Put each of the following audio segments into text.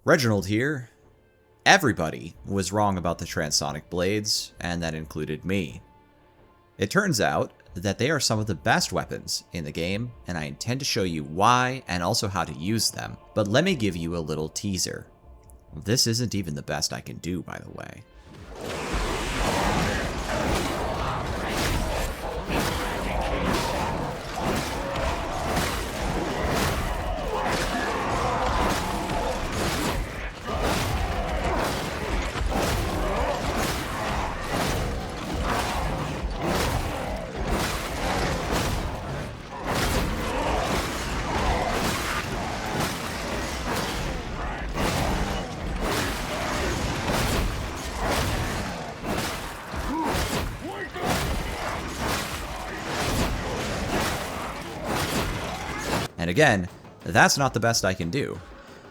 Reginald here. Everybody was wrong about the transonic blades, and that included me. It turns out that they are some of the best weapons in the game, and I intend to show you why and also how to use them. But let me give you a little teaser. This isn't even the best I can do, by the way. And again, that's not the best I can do.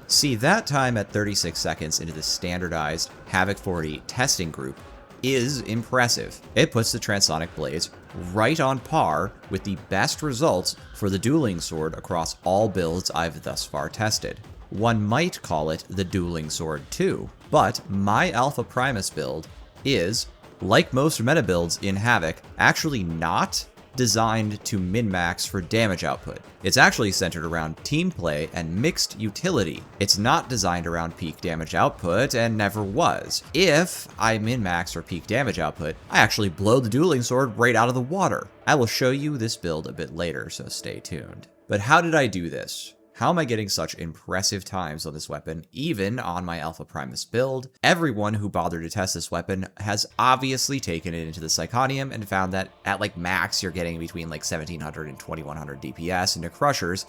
See, that time at 36 seconds into the standardized Havoc 40 testing group is impressive. It puts the transonic blades right on par with the best results for the dueling sword across all builds I've thus far tested. One might call it the dueling sword too, but my Alpha Primus build is, like most meta builds in Havoc, actually not designed to min-max for damage output. It's actually centered around team play and mixed utility. It's not designed around peak damage output and never was. If I min-max for peak damage output, I actually blow the dueling sword right out of the water. I will show you this build a bit later, so stay tuned. But how did I do this? How am I getting such impressive times on this weapon, even on my Alpha Primus build? Everyone who bothered to test this weapon has obviously taken it into the Psychonium and found that at like max, you're getting between like 1700 and 2100 DPS into Crushers,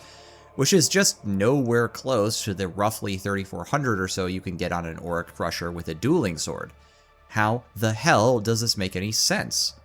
which is just nowhere close to the roughly 3400 or so you can get on an Auric Crusher with a dueling sword. How the hell does this make any sense?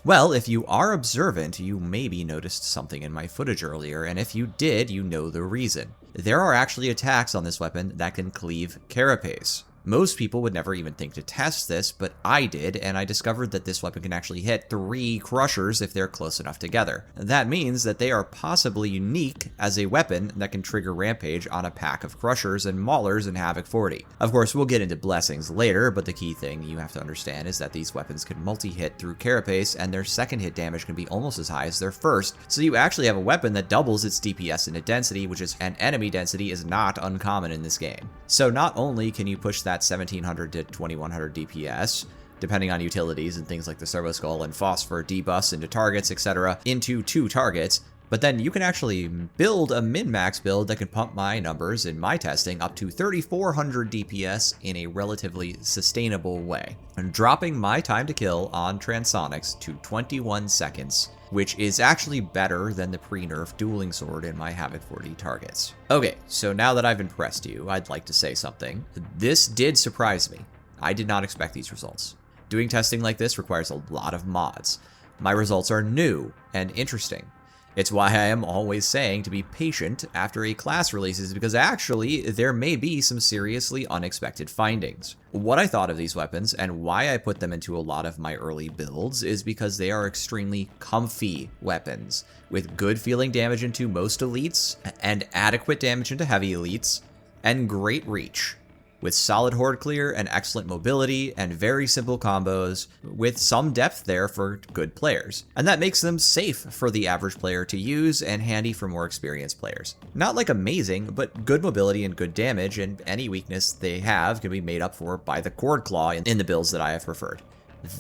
Well, if you are observant, you maybe noticed something in my footage earlier, and if you did, you know the reason. There are actually attacks on this weapon that can cleave carapace. Most people would never even think to test this, but I did, and I discovered that this weapon can actually hit 3 Crushers if they're close enough together. That means that they are possibly unique as a weapon that can trigger Rampage on a pack of Crushers and Maulers in Havoc 40. Of course, we'll get into blessings later, but the key thing you have to understand is that these weapons can multi-hit through carapace, and their second hit damage can be almost as high as their first, so you actually have a weapon that doubles its DPS into density, and enemy density is not uncommon in this game. So not only can you push that 1700 to 2100 DPS, depending on utilities and things like the Servo Skull and Phosphor debuffs into targets, etc., into 2 targets, but then you can actually build a min-max build that can pump my numbers in my testing up to 3400 DPS in a relatively sustainable way, and dropping my time to kill on transonics to 21 seconds, which is actually better than the pre-nerf dueling sword in my Havoc 40 targets. Okay, so now that I've impressed you, I'd like to say something. This did surprise me. I did not expect these results. Doing testing like this requires a lot of mods. My results are new and interesting. It's why I am always saying to be patient after a class releases, because actually there may be some seriously unexpected findings. What I thought of these weapons and why I put them into a lot of my early builds is because they are extremely comfy weapons, with good feeling damage into most elites, and adequate damage into heavy elites, and great reach, with solid horde clear and excellent mobility and very simple combos with some depth there for good players. And that makes them safe for the average player to use and handy for more experienced players. Not like amazing, but good mobility and good damage, and any weakness they have can be made up for by the Cord Claw in the builds that I have preferred.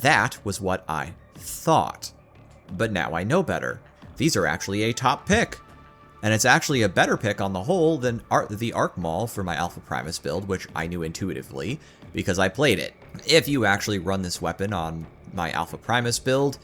That was what I thought. But now I know better. These are actually a top pick. And it's actually a better pick on the whole than the Arc Maul for my Alpha Primus build, which I knew intuitively because I played it. If you actually run this weapon on my Alpha Primus build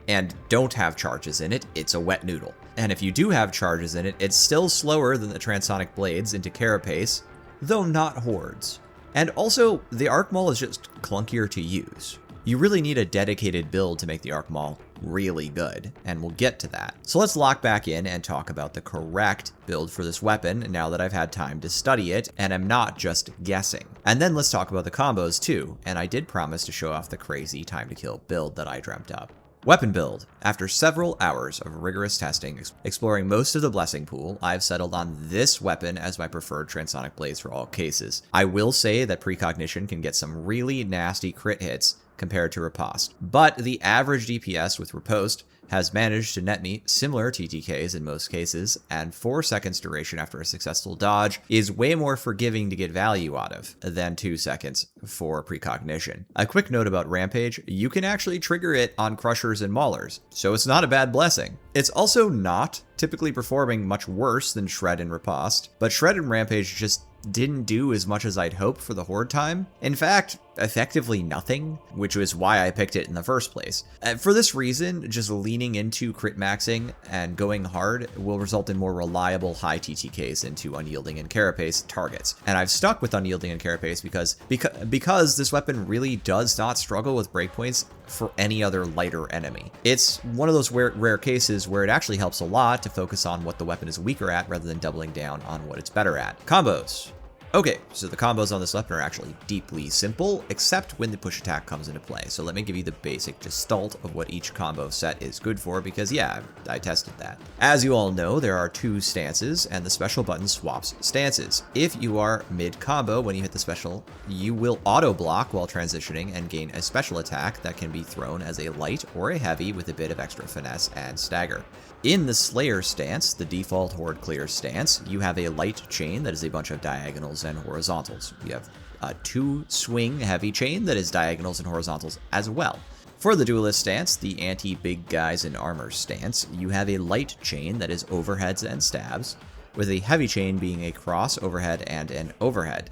and don't have charges in it, it's a wet noodle. And if you do have charges in it, it's still slower than the transonic blades into carapace, though not hordes. And also, the Arc Maul is just clunkier to use. You really need a dedicated build to make the Arc Maul really good, and we'll get to that. So let's lock back in and talk about the correct build for this weapon now that I've had time to study it and I'm not just guessing. And then let's talk about the combos too, and I did promise to show off the crazy time to kill build that I dreamt up. Weapon build. After several hours of rigorous testing, exploring most of the blessing pool, I've settled on this weapon as my preferred transonic blades for all cases. I will say that precognition can get some really nasty crit hits compared to riposte, but the average DPS with riposte has managed to net me similar TTKs in most cases, and 4 seconds duration after a successful dodge is way more forgiving to get value out of than 2 seconds for precognition. A quick note about Rampage, you can actually trigger it on Crushers and Maulers, so it's not a bad blessing. It's also not typically performing much worse than Shred and Riposte, but Shred and Rampage just didn't do as much as I'd hoped for the Horde time. In fact, effectively nothing, which was why I picked it in the first place. For this reason, just leaning into crit maxing and going hard will result in more reliable high TTKs into Unyielding and Carapace targets. And I've stuck with Unyielding and Carapace because this weapon really does not struggle with breakpoints for any other lighter enemy. It's one of those rare cases where it actually helps a lot to focus on what the weapon is weaker at rather than doubling down on what it's better at. Combos. Okay, so the combos on this weapon are actually deeply simple, except when the push attack comes into play. So let me give you the basic gestalt of what each combo set is good for, because yeah, I tested that. As you all know, there are 2 stances, and the special button swaps stances. If you are mid-combo when you hit the special, you will auto-block while transitioning and gain a special attack that can be thrown as a light or a heavy with a bit of extra finesse and stagger. In the Slayer stance, the default Horde clear stance, you have a light chain that is a bunch of diagonals and horizontals. You have a 2 swing heavy chain that is diagonals and horizontals as well. For the duelist stance, the anti-big guys in armor stance, you have a light chain that is overheads and stabs, with a heavy chain being a cross overhead and an overhead.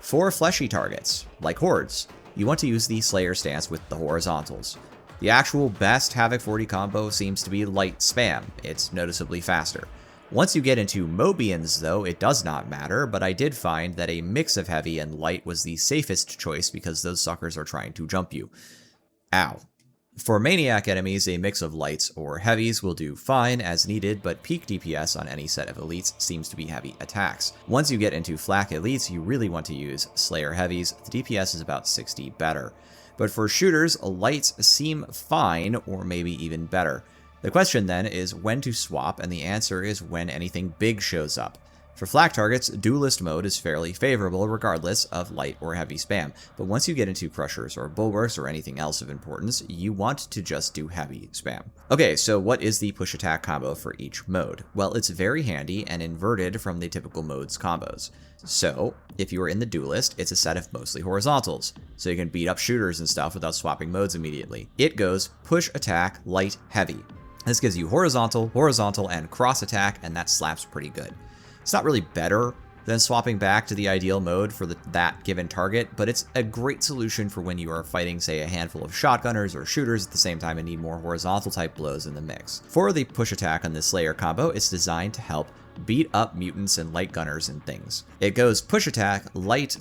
For fleshy targets, like hordes, you want to use the Slayer stance with the horizontals. The actual best Havoc 40 combo seems to be light spam. It's noticeably faster. Once you get into Mobians, though, it does not matter, but I did find that a mix of heavy and light was the safest choice because those suckers are trying to jump you. Ow. For Maniac enemies, a mix of lights or heavies will do fine as needed, but peak DPS on any set of elites seems to be heavy attacks. Once you get into Flak elites, you really want to use Slayer heavies. The DPS is about 60 better. But for shooters, lights seem fine, or maybe even better. The question then is when to swap, and the answer is when anything big shows up. For flak targets, duelist mode is fairly favorable regardless of light or heavy spam, but once you get into crushers or bulwarks or anything else of importance, you want to just do heavy spam. Okay, so what is the push attack combo for each mode? Well, it's very handy and inverted from the typical mode's combos. So, if you are in the duelist, it's a set of mostly horizontals, so you can beat up shooters and stuff without swapping modes immediately. It goes push attack, light, heavy. This gives you horizontal, and cross attack, and that slaps pretty good. It's not really better than swapping back to the ideal mode for that given target, but it's a great solution for when you are fighting, say, a handful of shotgunners or shooters at the same time and need more horizontal type blows in the mix. For the push attack on the Slayer combo, it's designed to help beat up mutants and light gunners and things. It goes push attack, light,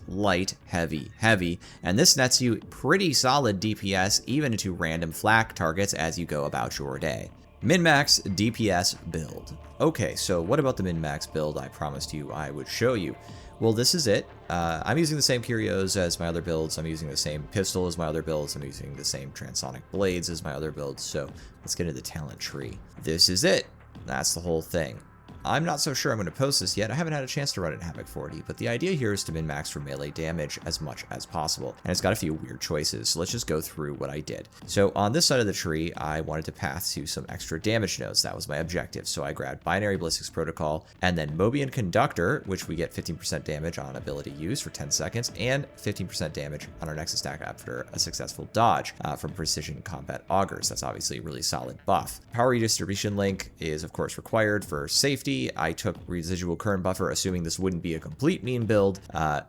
heavy, and this nets you pretty solid DPS even into random flak targets as you go about your day. MinMax DPS build. Okay, so what about the MinMax build I promised you I would show you? Well, this is it. I'm using the same curios as my other builds. I'm using the same pistol as my other builds. I'm using the same transonic blades as my other builds. So let's get into the talent tree. This is it. That's the whole thing. I'm not so sure I'm going to post this yet. I haven't had a chance to run it in Havoc 40, but the idea here is to min-max for melee damage as much as possible. And it's got a few weird choices, so let's just go through what I did. So on this side of the tree, I wanted to path to some extra damage nodes. That was my objective. So I grabbed Binary Ballistics Protocol, and then Mobian Conductor, which we get 15% damage on ability use for 10 seconds, and 15% damage on our next attack after a successful dodge from Precision Combat Augurs. That's obviously a really solid buff. Power Redistribution Link is, of course, required for safety. I took Residual Current Buffer, assuming this wouldn't be a complete mean build.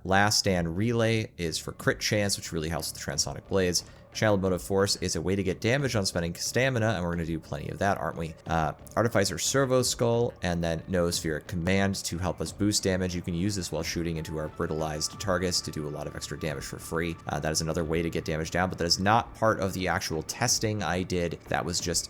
Last Stand Relay is for crit chance, which really helps with the Transonic Blades. Channeled Motive Force is a way to get damage on spending stamina, and we're going to do plenty of that, aren't we? Artificer Servo Skull, and then Noospheric Command to help us boost damage. You can use this while shooting into our brittleized targets to do a lot of extra damage for free. That is another way to get damage down, but that is not part of the actual testing I did. That was just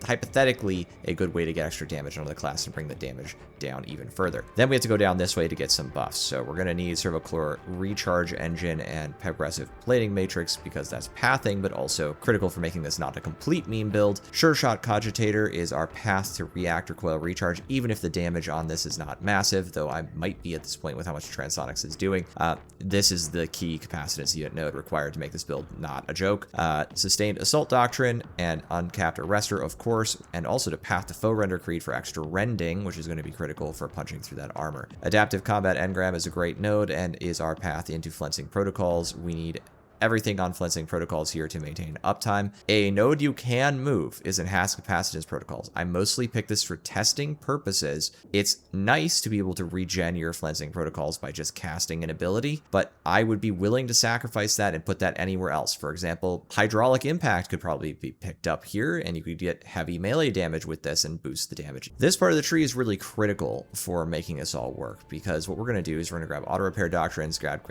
hypothetically a good way to get extra damage onto the class and bring the damage down even further. Then we have to go down this way to get some buffs. So we're going to need Servochlor Recharge Engine and Progressive Plating Matrix because that's pathing, but also critical for making this not a complete meme build. Sure Shot Cogitator is our path to Reactor Coil Recharge, even if the damage on this is not massive, though I might be at this point with how much Transonics is doing. This is the key capacitance unit node required to make this build not a joke. Sustained Assault Doctrine and Uncapped Arrestor, of course, and also to path to Foe Render Creed for extra rending, which is going to be critical for punching through that armor. Adaptive Combat Engram is a great node and is our path into Flensing Protocols. We need everything on Flensing Protocols here to maintain uptime. A node you can move is Enhanced Capacitance Protocols. I mostly pick this for testing purposes. It's nice to be able to regen your Flensing Protocols by just casting an ability, but I would be willing to sacrifice that and put that anywhere else. For example, Hydraulic Impact could probably be picked up here, and you could get heavy melee damage with this and boost the damage. This part of the tree is really critical for making this all work, because what we're going to do is we're going to grab Auto Repair Doctrines, grab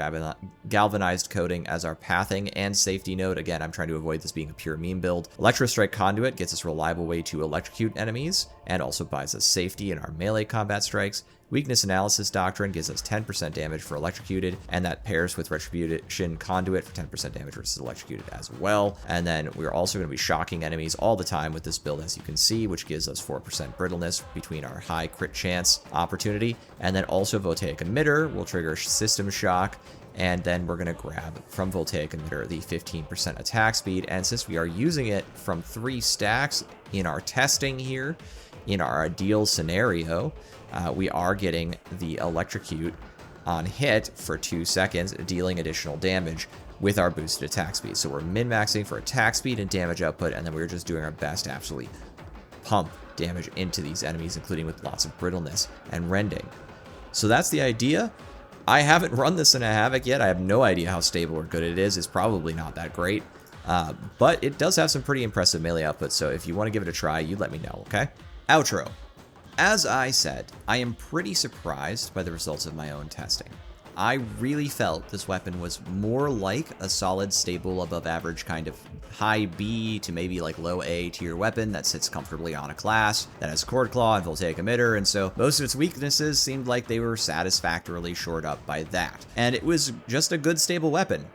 Galvanized Coating as our pathing and safety node. Again, I'm trying to avoid this being a pure meme build. Electrostrike Conduit gets us a reliable way to electrocute enemies and also buys us safety in our melee combat strikes. Weakness Analysis Doctrine gives us 10% damage for electrocuted, and that pairs with Retribution Conduit for 10% damage versus electrocuted as well. And then we're also going to be shocking enemies all the time with this build, as you can see, which gives us 4% brittleness between our high crit chance opportunity. And then also Voltaic Emitter will trigger System Shock. And then we're going to grab from Voltaic Emitter the 15% attack speed. And since we are using it from 3 stacks in our testing here, in our ideal scenario, we are getting the Electrocute on hit for 2 seconds, dealing additional damage with our boosted attack speed. So we're min-maxing for attack speed and damage output, and then we're just doing our best to absolutely pump damage into these enemies, including with lots of brittleness and rending. So that's the idea. I haven't run this in a Havoc yet. I have no idea how stable or good it is. It's probably not that great, but it does have some pretty impressive melee output, so if you want to give it a try, you let me know, okay? Outro. As I said, I am pretty surprised by the results of my own testing. I really felt this weapon was more like a solid, stable, above average kind of high B to maybe like low A tier weapon that sits comfortably on a class that has Cord Claw and Voltaic Emitter, and so most of its weaknesses seemed like they were satisfactorily shored up by that. And it was just a good, stable weapon.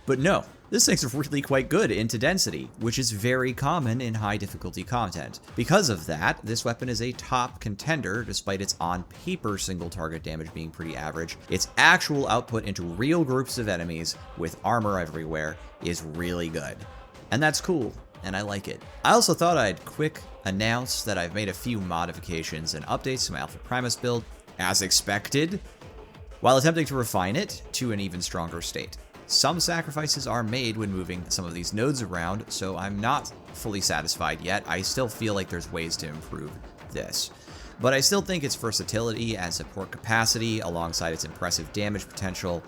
But no, this thing's really quite good into density, which is very common in high difficulty content. Because of that, this weapon is a top contender despite its on-paper single target damage being pretty average. Its actual output into real groups of enemies with armor everywhere is really good. And that's cool, and I like it. I also thought I'd quick announce that I've made a few modifications and updates to my Alpha Primus build, as expected, while attempting to refine it to an even stronger state. Some sacrifices are made when moving some of these nodes around, so I'm not fully satisfied yet. I still feel like there's ways to improve this. But I still think its versatility and support capacity, alongside its impressive damage potential,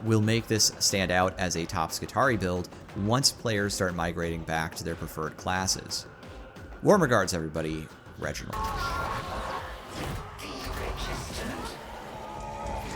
will make this stand out as a top Skitarii build once players start migrating back to their preferred classes. Warm regards, everybody. Reginald.